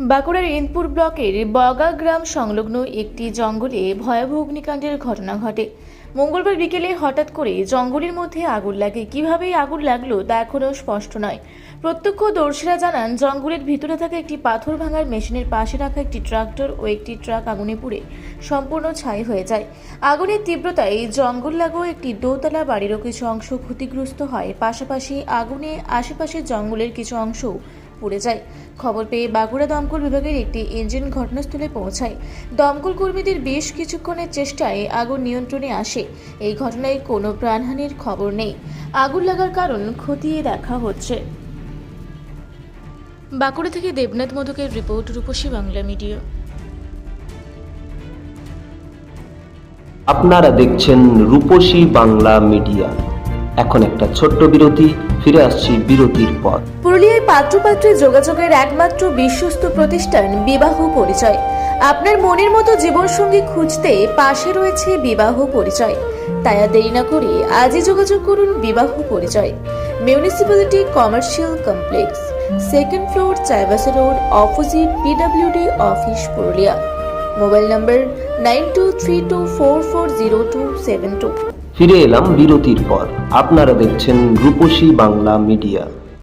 বাঁকুড়ার ইন্দপুর ব্লকের বগা গ্রাম সংলগ্ন একটি জঙ্গলে ভয়াবহ অগ্নিকাণ্ডের ঘটনা ঘটে। মঙ্গলবার বিকেলে হঠাৎ করে জঙ্গলের মধ্যে আগুন লাগে। কিভাবে আগুন লাগলো তা এখনও স্পষ্ট নয়। প্রত্যক্ষদর্শীরা জানান, জঙ্গলের ভিতরে থাকা একটি পাথর ভাঙার মেশিনের পাশে রাখা একটি ট্রাক্টর ও একটি ট্রাক আগুনে পুড়ে সম্পূর্ণ ছাই হয়ে যায়। আগুনের তীব্রতায় জঙ্গল লাগো একটি দোতলা বাড়িরও কিছু অংশ ক্ষতিগ্রস্ত হয়। পাশাপাশি আগুনে আশেপাশের জঙ্গলের কিছু অংশ পুড়ে যায়। খবর পেয়ে বাঁকুড়া দমকল বিভাগের একটি ইঞ্জিন ঘটনাস্থলে পৌঁছায়। দমকল কর্মীদের বেশ কিছুক্ষণের চেষ্টায় আগুন নিয়ন্ত্রণে আসে। এই ঘটনায় কোনো প্রাণহানির খবর নেই। আগুন লাগার কারণ খতিয়ে দেখা হচ্ছে। বাঁকুড়া থেকে দেবনাথ মধুকের রিপোর্ট, রূপসী বাংলা মিডিয়া। আপনারা দেখছেন রূপসী বাংলা মিডিয়া। এখন একটা ছোট্ট বিরতি, ফিরে আসছি বিরতির পর। পুরুলিয়ায় পাত্রপাত্রে যোগাযোগের একমাত্র বিশ্বস্ত প্রতিষ্ঠান বিবাহ পরিচয়। আপনার মনের মতো জীবনসঙ্গী খুঁজতে পাশে রয়েছে বিবাহ পরিচয়। তাই আর দেরি না করে আজই যোগাযোগ করুন বিবাহ পরিচয়। Municipality commercial complex, second floor, Chaibasa road, opposite PWD office, Purulia. Mobile নম্বর 9232440272। ফিরে এলাম বিরতির পর। আপনারা দেখছেন রূপসী বাংলা মিডিয়া।